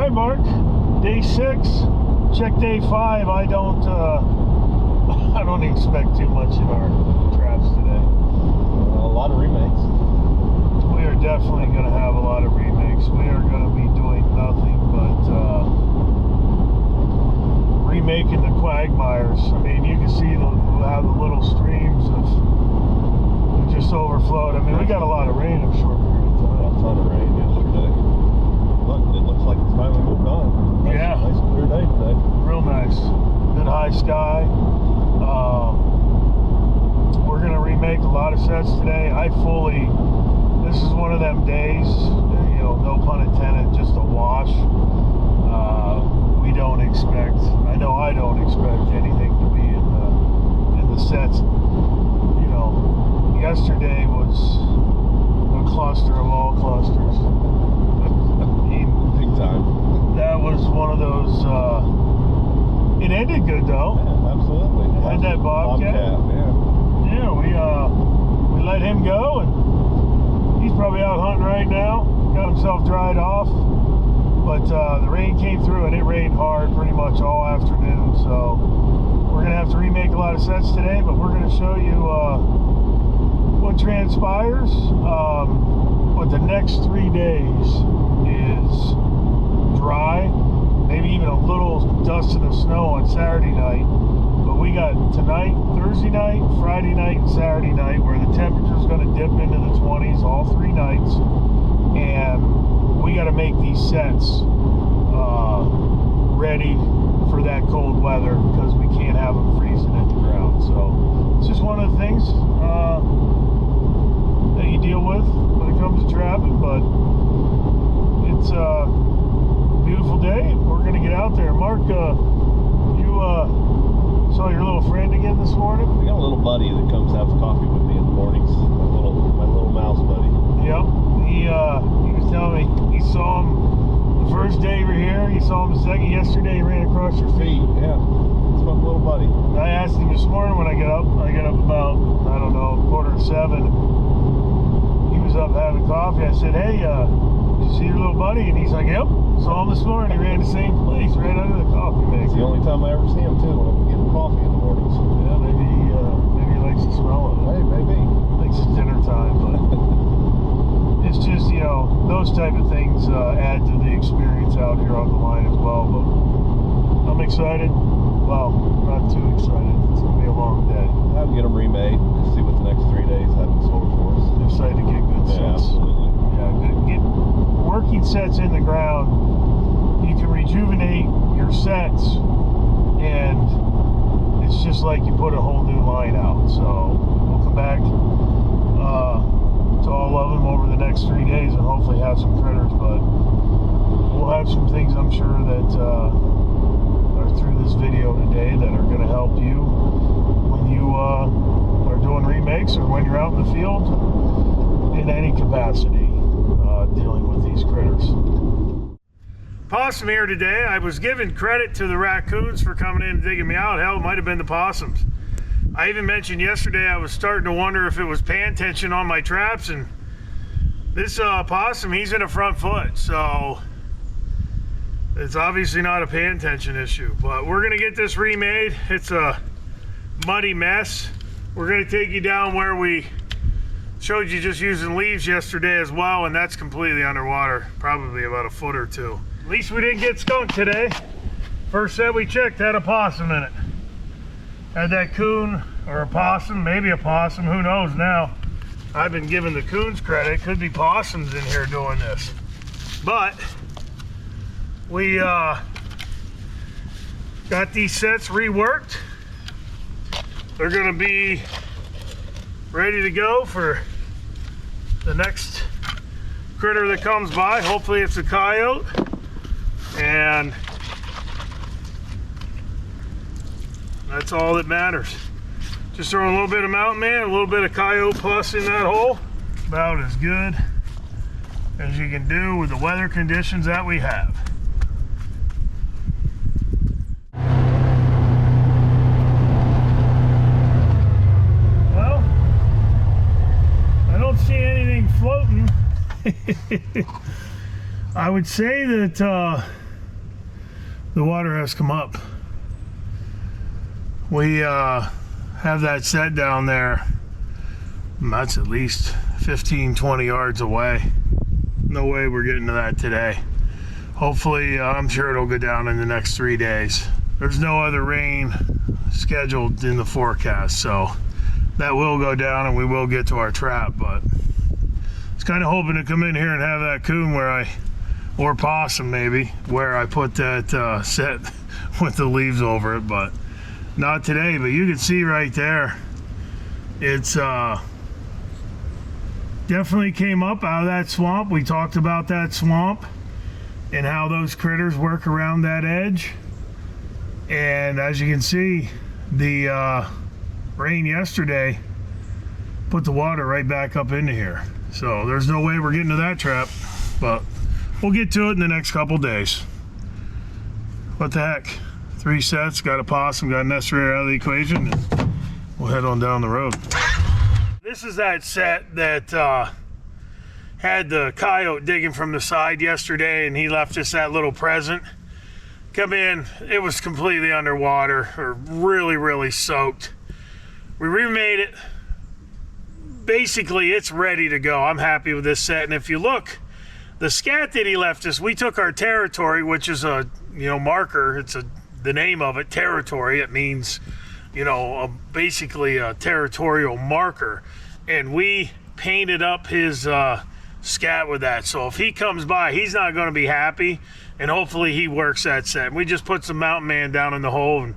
right, Mark. Day 6. Check day 5. I don't expect too much in our traps today. A lot of remakes. We are definitely going to have a lot of remakes. We are going to be doing nothing but remaking the quagmires. I mean, you can see how the little streams have just overflowed. I mean, we got a lot of rain in a short period of time. A ton of rain yesterday. Look, it looks like it's finally moved on. Yeah. Nice clear day today. Real nice. Good high sky. We're going to remake a lot of sets today. This is one of them days, you know, no pun intended, just a wash. We don't expect, I know I don't expect anything to be in the sets. You know, yesterday was a cluster of all clusters. I mean, big time. that was one of those, it ended good though. Yeah, absolutely. Had that Bobcat. Yeah, we let him go, and he's probably out hunting right now. Got himself dried off, but the rain came through, and it rained hard pretty much all afternoon. So we're gonna have to remake a lot of sets today, but we're gonna show you what transpires. But the next 3 days is dry, maybe even a little dusting of snow on Saturday night. But we got tonight, Thursday night, Friday night, and Saturday night where the temperature's going to dip into the 20s all 3 nights. And we got to make these sets ready for that cold weather because we can't have them freezing at the ground. So it's just one of the things that you deal with when it comes to trapping. But it's a beautiful day, and we're going to get out there. Mark, you saw your little friend again this morning? I got a little buddy that comes have coffee with me in the mornings. My little mouse buddy. Yep. He was telling me he saw him the first day you were here. He saw him the second. Yesterday he ran across your feet. Yeah. It's my little buddy. I asked him this morning when I got up. I got up about, I don't know, 6:45. He was up having coffee. I said, hey, did you see your little buddy? And he's like, yep. Saw him this morning. He ran the same place right under the coffee maker. It's the only time I ever see him too, when I'm getting coffee in the mornings. Yeah, maybe he likes the smell of it. Hey, maybe. Thinks it's dinner time, but it's just, you know, those type of things add to the experience out here on the line as well. But I'm excited. Well, not too excited. It's gonna be a long day. I'll get them remade and see what the next 3 days have in store for us. I'm excited to get good Yeah, sets. absolutely. Yeah, get working sets in the ground. You can rejuvenate your sets, and it's just like you put a whole new line out. So we'll come back to all of them over the next 3 days and hopefully have some critters, but we'll have some things I'm sure that are through this video today that are going to help you when you are doing remakes or when you're out in the field in any capacity dealing with these critters. Possum here today. I was giving credit to the raccoons for coming in and digging me out. Hell, it might have been the possums. I even mentioned yesterday I was starting to wonder if it was pan tension on my traps, and this possum, he's in a front foot, so it's obviously not a pan tension issue. But we're gonna get this remade. It's a muddy mess. We're gonna take you down where we showed you just using leaves yesterday as well, and that's completely underwater, probably about a foot or two. At least we didn't get skunk today. First set we checked had a possum in it. Had that coon or a possum, maybe a possum, who knows now. I've been giving the coons credit. It could be possums in here doing this. But we got these sets reworked. They're gonna be ready to go for the next critter that comes by. Hopefully it's a coyote. And that's all that matters. Just throwing a little bit of mountain man, a little bit of coyote plus in that hole. About as good as you can do with the weather conditions that we have. Well, I don't see anything floating. I would say that the water has come up. We have that set down there. That's at least 15-20 yards away. No way we're getting to that today. Hopefully, I'm sure it'll go down in the next 3 days. There's no other rain scheduled in the forecast, so that will go down and we will get to our trap. But I was kind of hoping to come in here and have that coon or possum maybe, where I put that set with the leaves over it, but not today. But you can see right there, it's definitely came up out of that swamp. We talked about that swamp and how those critters work around that edge. And as you can see, the rain yesterday put the water right back up into here. So there's no way we're getting to that trap, but we'll get to it in the next couple days. What the heck? 3 sets, got a possum, got a Snarer out of the equation, and we'll head on down the road. This is that set that had the coyote digging from the side yesterday, and he left us that little present. Come in, it was completely underwater, or really soaked. We remade it. Basically, it's ready to go. I'm happy with this set, and if you look, the scat that he left us, we took our territory, which is a marker. It's the name of it, territory. It means, basically a territorial marker, and we painted up his scat with that. So if he comes by, he's not going to be happy, and hopefully he works that set. We just put some mountain man down in the hole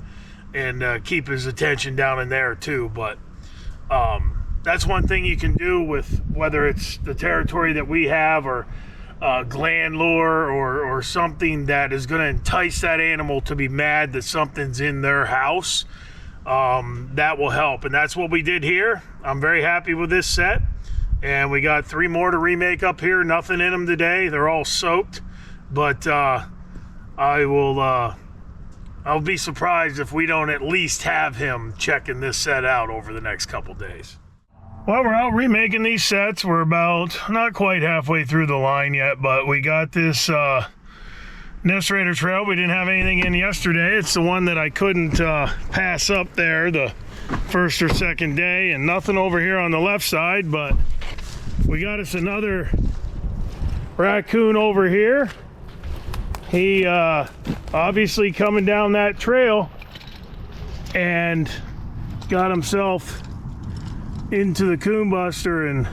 and keep his attention down in there too. But that's one thing you can do with whether it's the territory that we have or gland lure or something that is going to entice that animal to be mad that something's in their house. That will help, and that's what we did here. I'm very happy with this set, and we got 3 more to remake up here. Nothing in them today. They're all soaked, but I'll be surprised if we don't at least have him checking this set out over the next couple days. Well, we're out remaking these sets. We're about not quite halfway through the line yet, but we got this Snarer trail. We didn't have anything in yesterday. It's the one that I couldn't pass up there the first or second day, and nothing over here on the left side, but we got us another raccoon over here. He obviously coming down that trail and got himself into the coon buster, and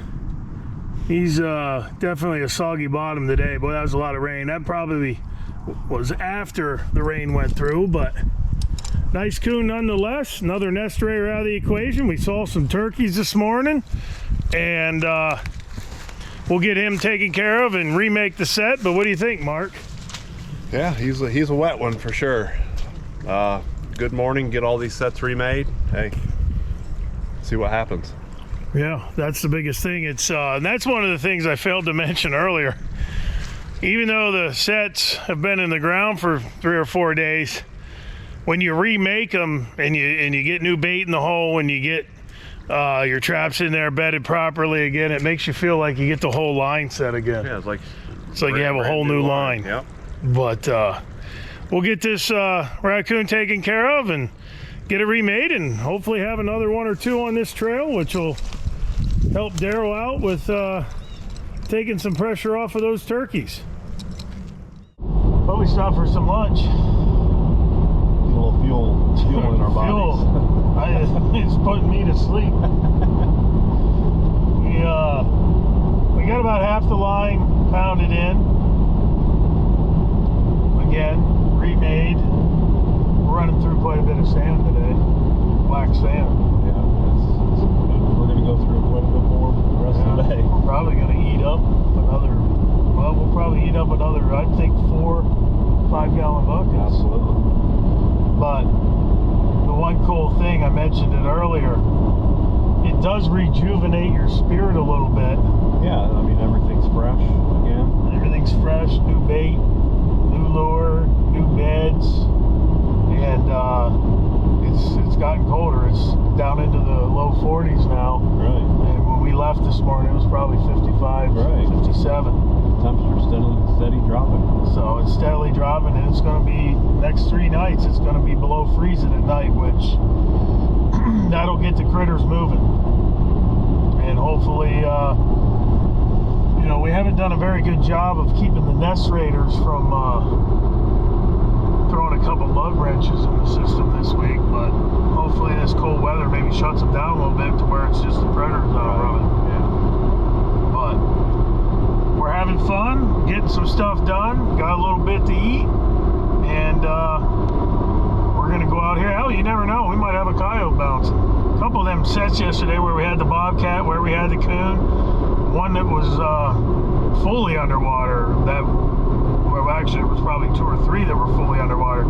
he's definitely a soggy bottom today. Boy, that was a lot of rain. That probably was after the rain went through, but nice coon nonetheless. Another Snarer out of the equation. We saw some turkeys this morning, and we'll get him taken care of and remake the set. But what do you think, Mark? Yeah, he's a wet one for sure. Good morning, get all these sets remade. Hey, see what happens. Yeah, that's the biggest thing. It's and that's one of the things I failed to mention earlier. Even though the sets have been in the ground for 3 or 4 days, when you remake them and you get new bait in the hole and you get your traps in there bedded properly again, it makes you feel like you get the whole line set again. Yeah, it's like you have a whole new line. Yep. But we'll get this raccoon taken care of and get it remade, and hopefully have another 1 or 2 on this trail, which will help Daryl out with taking some pressure off of those turkeys. But we stopped for some lunch. Get a little fuel in our bodies. It's putting me to sleep. We got about half the line pounded in. Again, remade. We're running through quite a bit of sand today. Black sand. Yeah, we're going to go through quite a bit more the rest of the day. We're probably going to eat up another, we'll probably eat up another, I think, 4 5-gallon buckets. Absolutely. But the one cool thing, I mentioned it earlier, it does rejuvenate your spirit a little bit. Yeah, I mean, everything's fresh again. Everything's fresh, new bait, new lure, new beds, and it's gotten colder. It's down into the low 40s now. Right. And when we left this this morning. It was probably 55, Right. 57. Temps are steady dropping. So it's steadily dropping, and it's going to be, next 3 nights, it's going to be below freezing at night, which that'll get the critters moving. And hopefully, you know, we haven't done a very good job of keeping the nest raiders from throwing a couple lug wrenches in the system this week, but hopefully this cold weather maybe shuts them down a little bit to where it's just the predators out running. Yeah. But we're having fun, getting some stuff done, got a little bit to eat, and we're gonna go out here. Hell, you never know, we might have a coyote bouncing. A couple of them sets yesterday where we had the bobcat, where we had the coon, one that was fully underwater. That, well, actually, it was probably 2 or 3 that were fully underwater.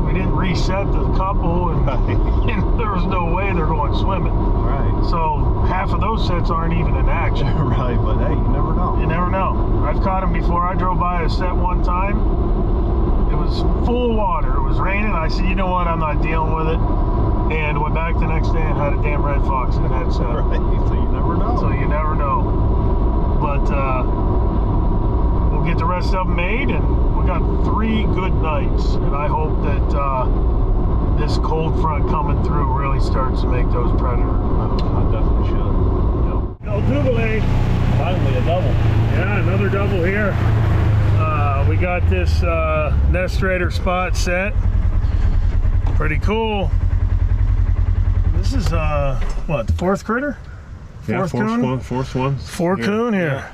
We didn't reset the couple, and, and there was no way they're going swimming. Right. So half of those sets aren't even in action. Right, but hey, you never know. You never know. I've caught them before. I drove by a set one time. It was full of water. It was raining. I said, you know what? I'm not dealing with it. And went back the next day and had a damn red fox in that set. Right, so you never know. So you never know. But we'll get the rest of them made, and we got 3 good nights. And I hope that this cold front coming through really starts to make those predators. I definitely should. El Double. Finally, a double. Yeah, another double here. We got this nest raider spot set. Pretty cool. This is what, the 4th critter? Fourth one. Fourth one. 4 coon here. Yeah.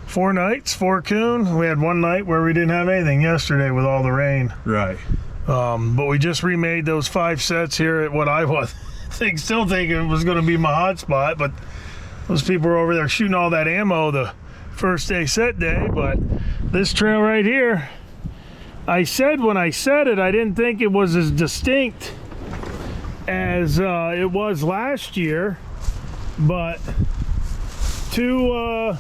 4 nights, 4 coon. We had one night where we didn't have anything yesterday with all the rain. Right. But we just remade those 5 sets here at what I was still thinking it was going to be my hot spot, but those people were over there shooting all that ammo the first day set day. But this trail right here, I said when I set it, I didn't think it was as distinct as it was last year, but two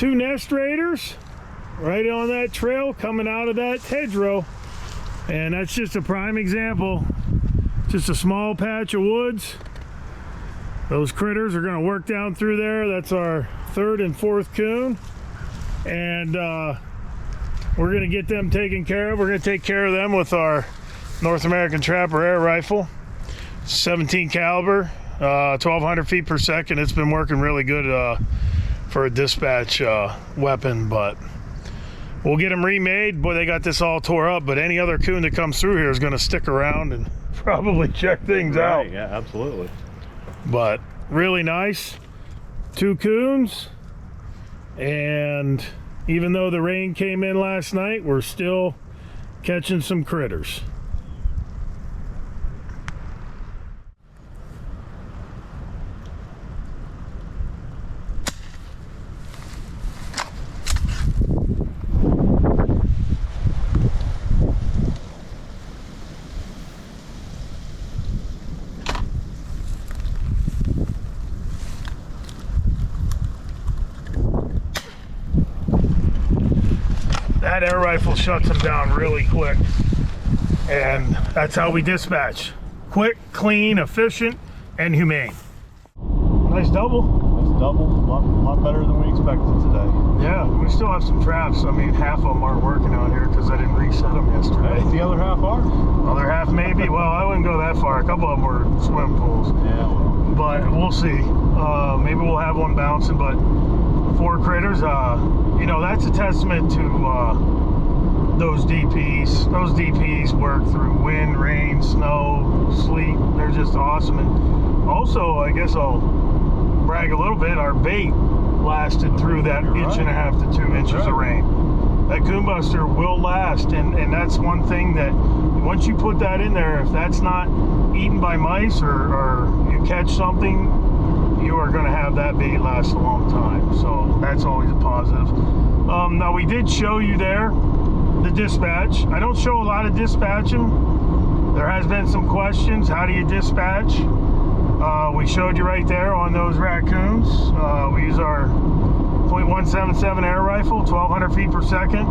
nest raiders right on that trail coming out of that hedgerow. And that's just a prime example. Just a small patch of woods. Those critters are going to work down through there. That's our 3rd and 4th coon. And we're going to get them taken care of. We're going to take care of them with our North American Trapper air rifle. 17 caliber, 1200 feet per second. It's been working really good for a dispatch weapon, but we'll get them remade. Boy, they got this all tore up, but any other coon that comes through here is going to stick around and probably check things out. Yeah, absolutely. But really nice. 2 coons, and even though the rain came in last night, we're still catching some critters. That air rifle shuts them down really quick, and that's how we dispatch. Quick, clean, efficient, and humane. Nice double. Nice double. A lot better than we expected today. Yeah, we still have some traps. I mean, half of them aren't working out here because I didn't reset them yesterday. The other half are? Other half maybe. Well, I wouldn't go that far. A couple of them were swim pools. Yeah, well. But we'll see. Maybe we'll have one bouncing, but 4 critters, you know, that's a testament to those DPs. Those DPs work through wind, rain, snow, sleet. They're just awesome. And also, I guess I'll brag a little bit, our bait lasted through that inch and a half to 2 inches of rain. That Coon Buster will last, and that's one thing that once you put that in there, if that's not eaten by mice or you catch something, you are going to have that bait last a long time. So that's always a positive. Now we did show you there the dispatch. I don't show a lot of dispatching. There has been some questions. How do you dispatch? We showed you right there on those raccoons. We use our .177 air rifle, 1,200 feet per second.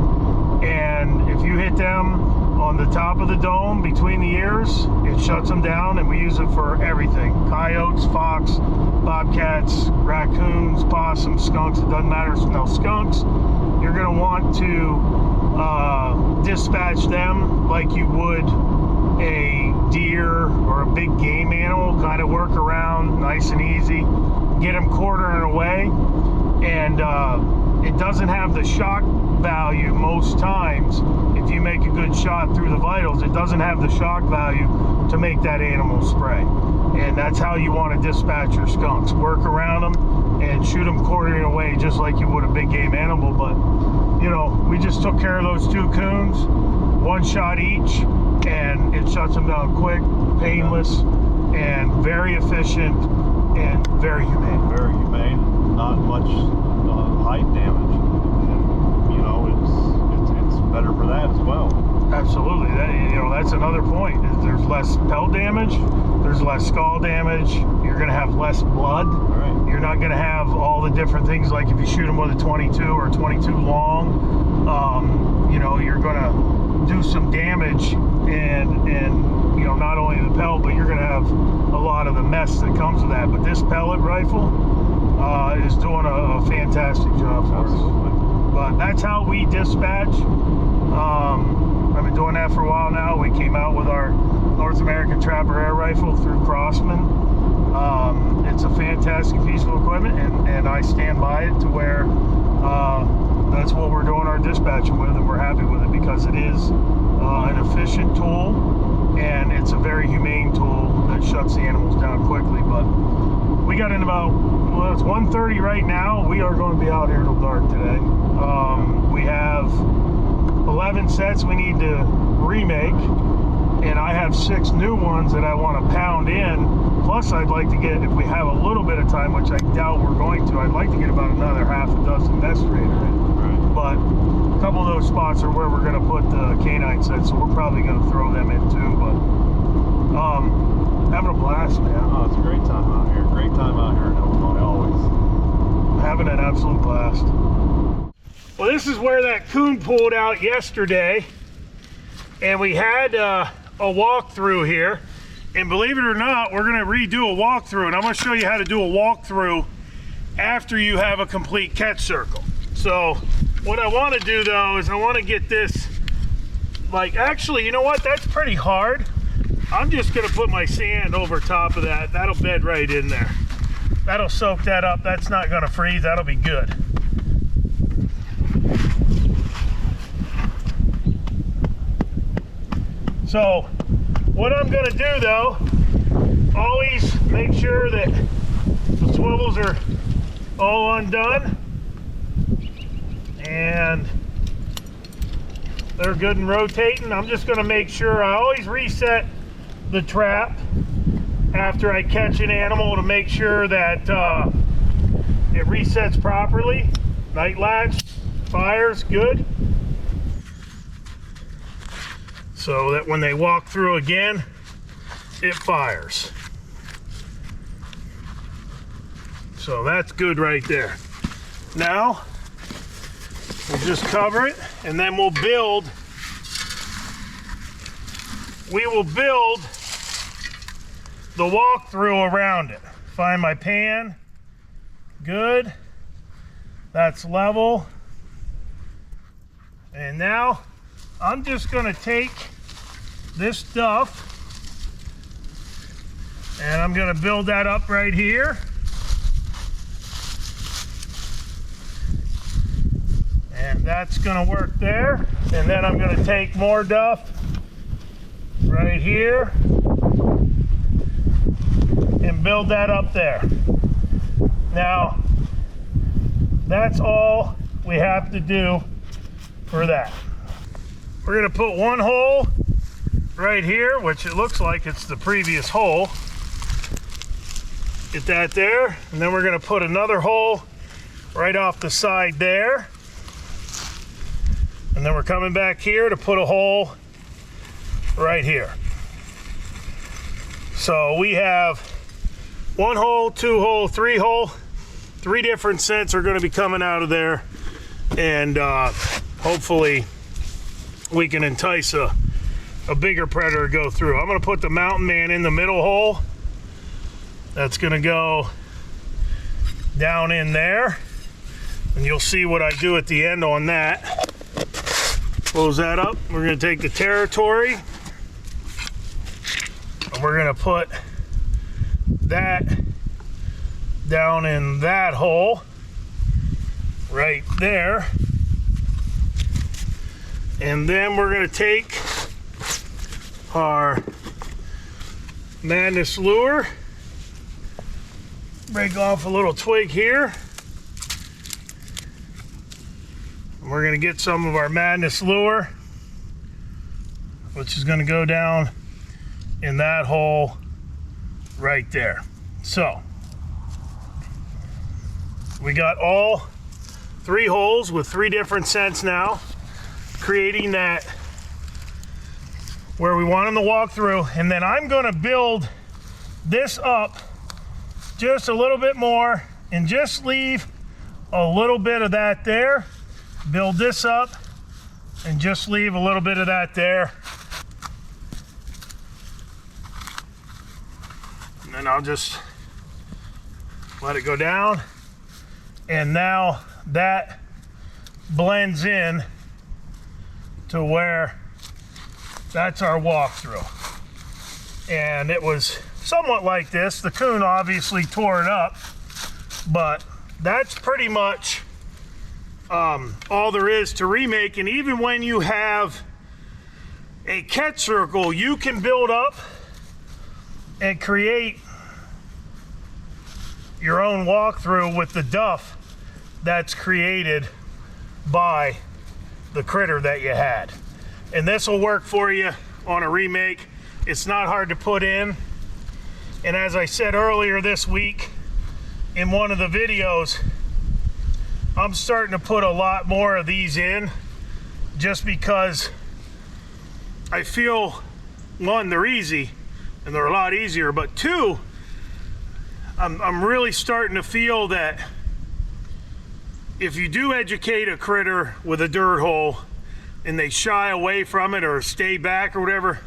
And if you hit them on the top of the dome between the ears, it shuts them down, and we use it for everything. Coyotes, fox, bobcats, raccoons, possums, skunks, it doesn't matter. No, skunks, you're going to want to dispatch them like you would a deer or a big game animal, kind of work around nice and easy, get them quartering away. And it doesn't have the shock value most times. If you make a good shot through the vitals, it doesn't have the shock value to make that animal spray. And that's how you want to dispatch your skunks. Work around them and shoot them quartering away just like you would a big game animal. But, you know, we just took care of those 2 coons, 1 shot each, and it shuts them down quick, painless, and very efficient and very humane. Very humane. Not much height damage. And, you know, it's better for that as well. Absolutely. That, you know, that's another point. There's less pelt damage. There's less skull damage. You're going to have less blood. Right. You're not going to have all the different things like if you shoot them with a 22 or 22 long. You know, you're going to do some damage, and you know, not only the pelt, but you're going to have a lot of the mess that comes with that. But this pellet rifle is doing a fantastic job for us. But that's how we dispatch. I've been doing that for a while now. We came out with our North American Trapper air rifle through Crosman. It's a fantastic piece of equipment, and I stand by it to where that's what we're doing our dispatching with, and we're happy with it because it is an efficient tool, and it's a very humane tool that shuts the animals down quickly. But we got in about, well, it's 1:30 right now. We are going to be out here till dark today. We have 11 sets we need to remake, and I have 6 new ones that I want to pound in. Plus, I'd like to get, if we have a little bit of time, which I doubt we're going to, I'd like to get about another half a dozen Nestrator in. Right. But a couple of those spots are where we're going to put the canine sets, so we're probably going to throw them in too. But having a blast, man. Oh, it's a great time out here. Great time out here in Illinois, always. Having an absolute blast. Well, this is where that coon pulled out yesterday, and we had a walkthrough here. And believe it or not, we're gonna redo a walkthrough, and I'm gonna show you how to do a walkthrough after you have a complete catch circle. So what I wanna do though is I wanna get this, like, actually, you know what? That's pretty hard. I'm just gonna put my sand over top of that. That'll bed right in there. That'll soak that up. That's not gonna freeze. That'll be good. So what I'm gonna do though, always make sure that the swivels are all undone and they're good and rotating. I'm just gonna make sure I always reset the trap after I catch an animal to make sure that it resets properly. Night latch fires good, so that when they walk through again, it fires. So that's good right there. Now, we'll just cover it, and then we'll build. We will build the walkthrough around it. Find my pan. Good. That's level. And now, I'm just gonna take this stuff and I'm gonna build that up right here. And that's gonna work there. And then I'm gonna take more duff right here and build that up there. Now, that's all we have to do for that. We're gonna put one hole right here, which it looks like it's the previous hole. Get that there, and then we're gonna put another hole right off the side there. And then we're coming back here to put a hole right here. So we have one hole, two hole, three 3 different scents are going to be coming out of there, and hopefully we can entice a bigger predator to go through. I'm going to put the mountain man in the middle hole. That's going to go down in there, and you'll see what I do at the end on that. Close that up. We're going to take the territory, and we're going to put that down in that hole right there. And then we're going to take our madness lure, break off a little twig here, and we're going to get some of our madness lure, which is going to go down in that hole right there. So we got all 3 holes with 3 different scents now, creating that where we want them to walk through. And then I'm going to build this up just a little bit more and just leave a little bit of that there. Build this up and just leave a little bit of that there. And then I'll just let it go down. And now that blends in to where that's our walkthrough. And it was somewhat like this. The coon obviously tore it up, but that's pretty much all there is to remake. And even when you have a catch circle, you can build up and create your own walkthrough with the duff that's created by the critter that you had. And this will work for you on a remake. It's not hard to put in. And as I said earlier this week in one of the videos, I'm starting to put a lot more of these in just because I feel, 1, they're easy and they're a lot easier, but 2, I'm really starting to feel that if you do educate a critter with a dirt hole and they shy away from it or stay back or whatever,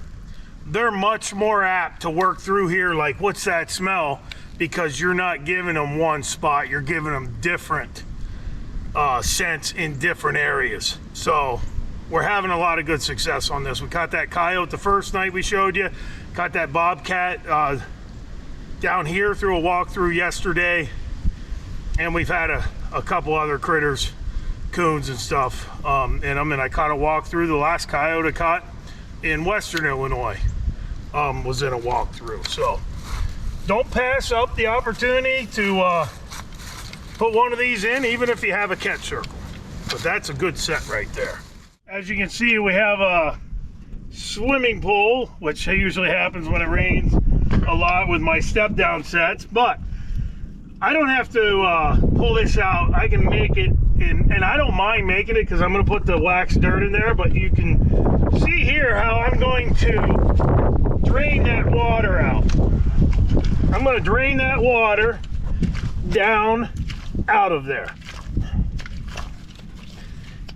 they're much more apt to work through here like, what's that smell? Because you're not giving them one spot, you're giving them different scents in different areas. So we're having a lot of good success on this. We caught that coyote the first night we showed you, caught that bobcat down here through a walkthrough yesterday, and we've had a couple other critters, coons and stuff, and I caught a walkthrough. The last coyote I caught in Western Illinois was in a walkthrough. So don't pass up the opportunity to put one of these in, even if you have a catch circle. But that's a good set right there. As you can see, we have a swimming pool, which usually happens when it rains a lot with my step down sets, but I don't have to pull this out. I can make it, and I don't mind making it because I'm going to put the wax dirt in there, but you can see here how I'm going to drain that water out. I'm going to drain that water down out of there.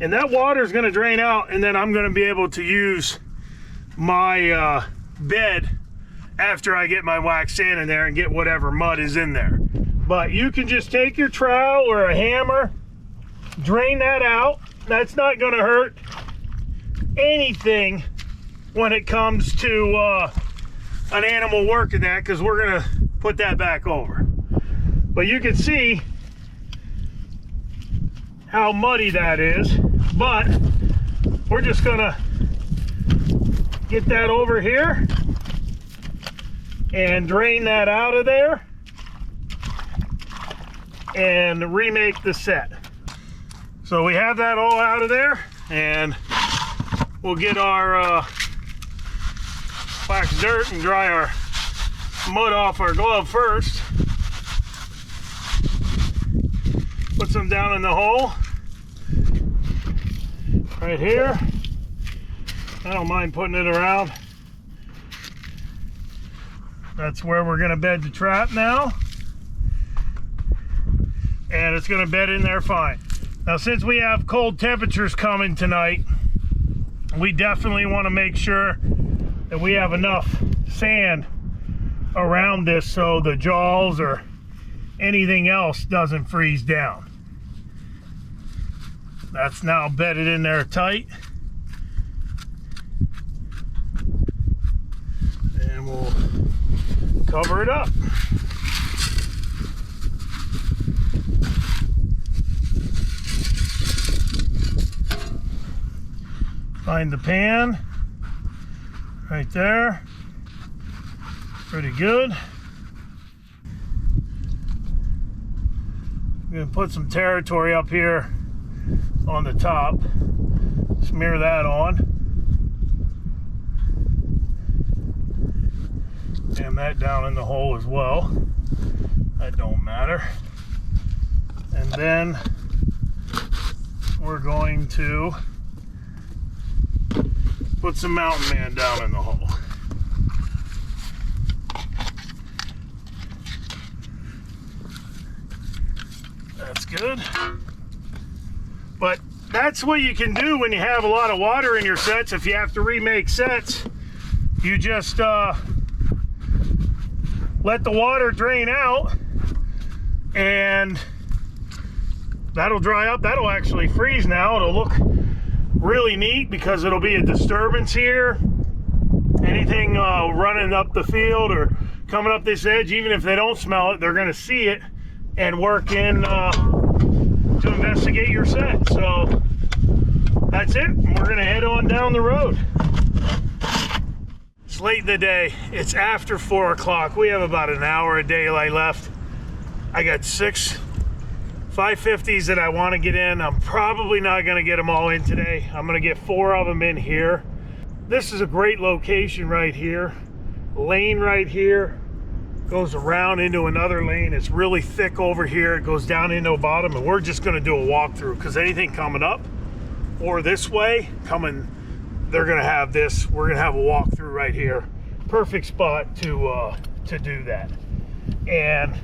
And that water is going to drain out, and then I'm going to be able to use my bed after I get my wax sand in there and get whatever mud is in there. But you can just take your trowel or a hammer, drain that out. That's not going to hurt anything when it comes to an animal working that, because we're going to put that back over. But you can see how muddy that is, but we're just going to get that over here and drain that out of there and remake the set. So we have that all out of there, and we'll get our wax dirt and dry our mud off our glove first. Put some down in the hole right here. I don't mind putting it around. That's where we're going to bed the trap now. and it's gonna bed in there fine. Now, since we have cold temperatures coming tonight, we definitely want to make sure that we have enough sand around this so the jaws or anything else doesn't freeze down. That's now bedded in there tight. And we'll cover it up. Find the pan right there. Pretty good. I'm gonna put some territory up here on the top. Smear that on. And that down in the hole as well. That don't matter. And then we're going to put some Mountain Man down in the hole. That's good. But that's what you can do when you have a lot of water in your sets. If you have to remake sets, you just let the water drain out, and that'll dry up. That'll actually freeze now. It'll look really neat because it'll be a disturbance here. Anything running up the field or coming up this edge, even if they don't smell it, they're going to see it and work in to investigate your set. So that's it. We're going to head on down the road. It's late in the day. It's after 4 o'clock. We have about an hour of daylight left. I got 6 550s that I want to get in. I'm probably not going to get them all in today. I'm going to get 4 of them in here. This is a great location right here. Lane right here goes around into another lane. It's really thick over here. It goes down into the bottom, and we're just going to do a walkthrough because anything coming up or this way coming, they're going to have this. We're going to have a walkthrough right here. Perfect spot to do that. And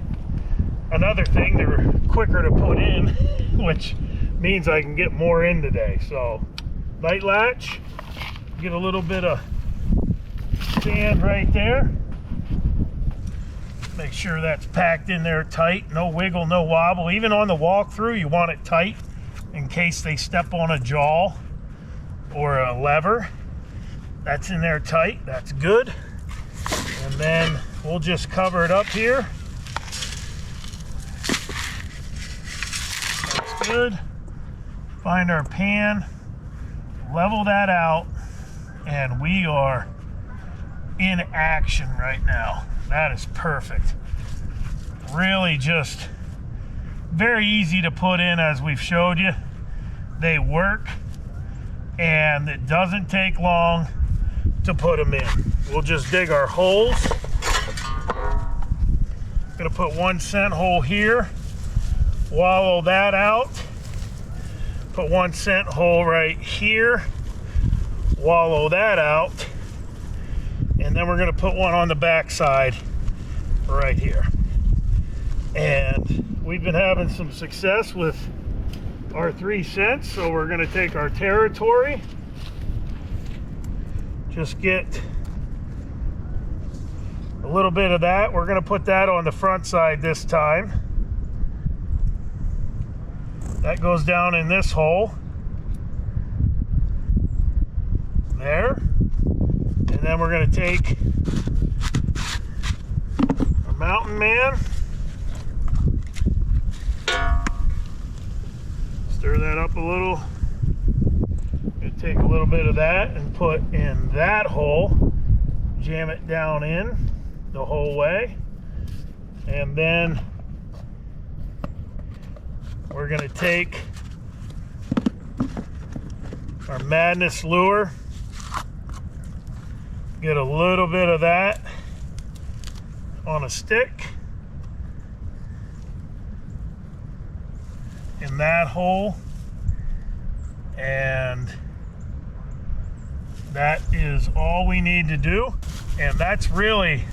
another thing, they're quicker to put in, which means I can get more in today. So night latch, get a little bit of sand right there. Make sure that's packed in there tight, no wiggle, no wobble. Even on the walkthrough, you want it tight in case they step on a jaw or a lever. That's in there tight, that's good. And then we'll just cover it up here. That's good. Find our pan, level that out, and we are in action right now. That is perfect. Really just very easy to put in, as we've showed you. They work, and it doesn't take long to put them in. We'll just dig our holes. Gonna put 1 cent hole here, wallow that out. Put 1 cent hole right here, wallow that out. And then we're going to put one on the back side right here. And we've been having some success with our 3 cents, so we're going to take our territory, just get a little bit of that. We're going to put that on the front side this time. That goes down in this hole there. And then we're going to take our Mountain Man, stir that up a little, going to take a little bit of that and put in that hole, jam it down in the whole way, and then we're going to take our Madness lure, get a little bit of that on a stick in that hole, and that is all we need to do. And that's really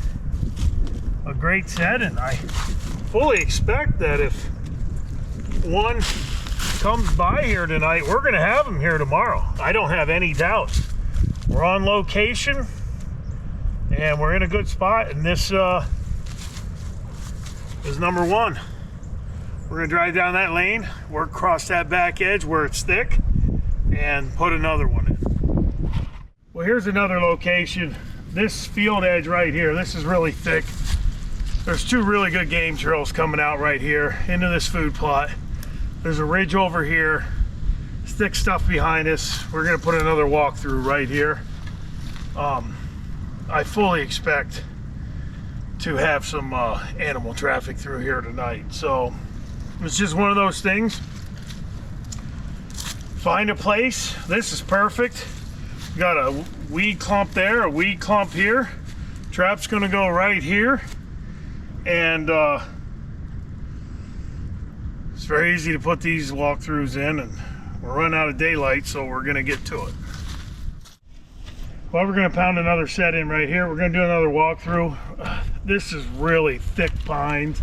a great set, and I fully expect that if one comes by here tonight, we're gonna have him here tomorrow. I don't have any doubt. We're on location and we're in a good spot, and this is number one. We're gonna drive down that lane, work across that back edge where it's thick, and put another one in. Well, here's another location. This field edge right here, this is really thick. There's two really good game trails coming out right here into this food plot. There's a ridge over here, thick stuff behind us. We're gonna put another walkthrough right here. I fully expect to have some animal traffic through here tonight. So it's just one of those things. Find a place. This is perfect. Got a weed clump there, a weed clump here. Trap's gonna go right here. And it's very easy to put these walkthroughs in, and we're running out of daylight, so we're gonna get to it. Well, we're gonna pound another set in right here. We're gonna do another walkthrough. This is really thick pines.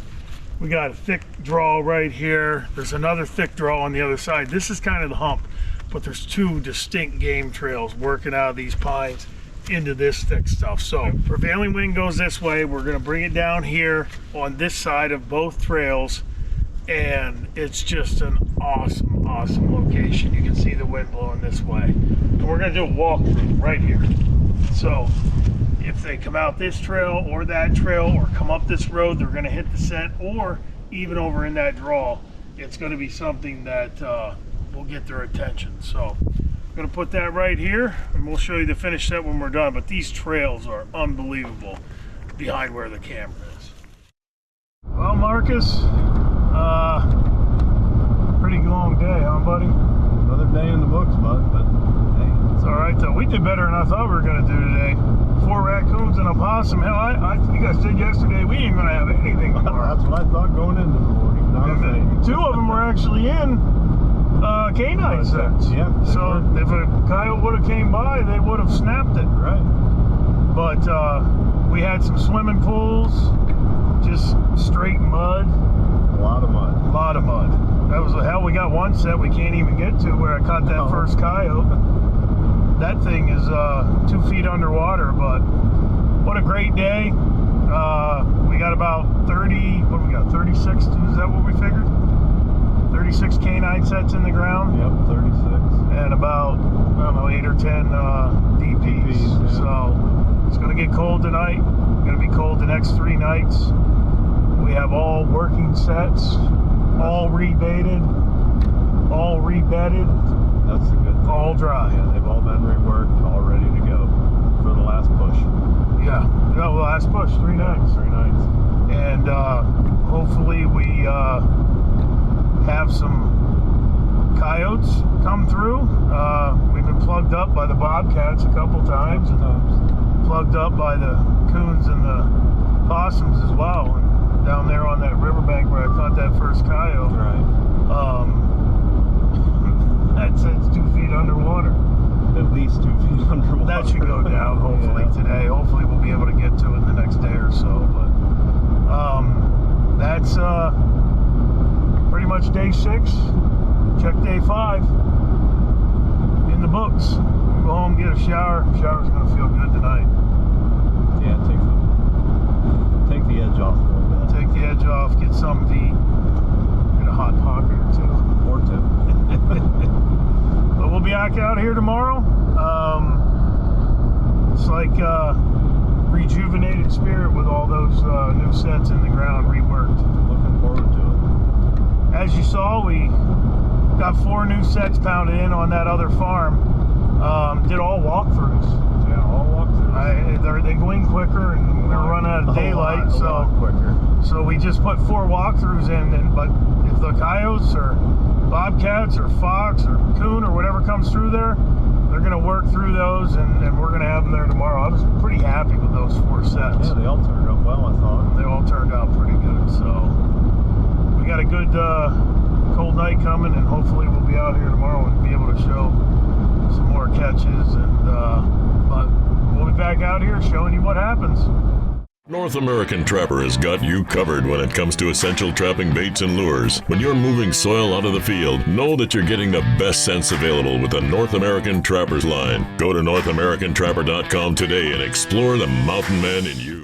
We got a thick draw right here. There's another thick draw on the other side. This is kind of the hump, but there's two distinct game trails working out of these pines into this thick stuff. So prevailing wind goes this way. We're gonna bring it down here on this side of both trails, and it's just an awesome location. You can see the wind blowing this way, and we're gonna do a walkthrough right here. So if they come out this trail or that trail or come up this road, they're gonna hit the scent, or even over in that draw, it's gonna be something that will get their attention. So I'm gonna put that right here, and we'll show you the finished set when we're done. But these trails are unbelievable behind where the camera is. Well, Marcus, pretty long day, huh, buddy? Another day in the books, bud, but hey. It's all right, though. We did better than I thought we were gonna do today. 4 raccoons and a possum. Hell, I think I said yesterday we ain't gonna have anything tomorrow. That's what I thought going into the morning. 2 of them were actually in canine sets. Yeah. So if a coyote would have came by, they would have snapped it. Right. But we had some swimming pools, just straight mud. A lot of mud. A lot of mud. That was hell. We got one set we can't even get to where I caught that first coyote. That thing is 2 feet underwater, but what a great day. We got about 30, what do we got, 36, is that what we figured? 36 canine sets in the ground. Yep, 36. And about, I don't know, 8 or 10 DPs. Yeah. So it's going to get cold tonight. It's going to be cold the next 3 nights. We have all working sets, all rebaited, all rebedded. That's a good thing. All dry. Yeah, they've all been reworked, all ready to go for the last push. Yeah, no, the last push, 3 nights. 3 nights. And hopefully we have some coyotes come through. We've been plugged up by the Bobcats a couple times, and plugged up by the coons and the possums as well. And down there on that riverbank where I caught that first coyote, Right. That's 2 feet underwater. At least 2 feet underwater. That should go down hopefully today. Hopefully we'll be able to get to it in the next day or so. But that's pretty much day 6. Check day 5 in the books. We'll go home, get a shower. Shower's gonna feel good tonight. Yeah, take the edge off a little bit. Take the edge off, get something to eat, get a hot pocket or 2. Or 2. But we'll be back out here tomorrow. It's like rejuvenated spirit with all those new sets in the ground reworked. Looking forward to it. As you saw, we got 4 new sets pounded in on that other farm. Did all walkthroughs. Yeah, all walkthroughs. They go in quicker, and we're running out of daylight, a lot quicker. So we just put 4 walkthroughs in. But if the coyotes or bobcats or fox or coon or whatever comes through there, they're going to work through those, and we're going to have them there tomorrow. I was pretty happy with those 4 sets. Yeah, they all turned out well, I thought. They all turned out pretty good. So we got a good cold night coming, and hopefully we'll be out here tomorrow and be able to show some more catches. And but we'll be back out here showing you what happens. North American Trapper has got you covered when it comes to essential trapping baits and lures. When you're moving soil out of the field, know that you're getting the best scents available with the North American Trapper's line. Go to NorthAmericanTrapper.com today and explore the mountain man in you.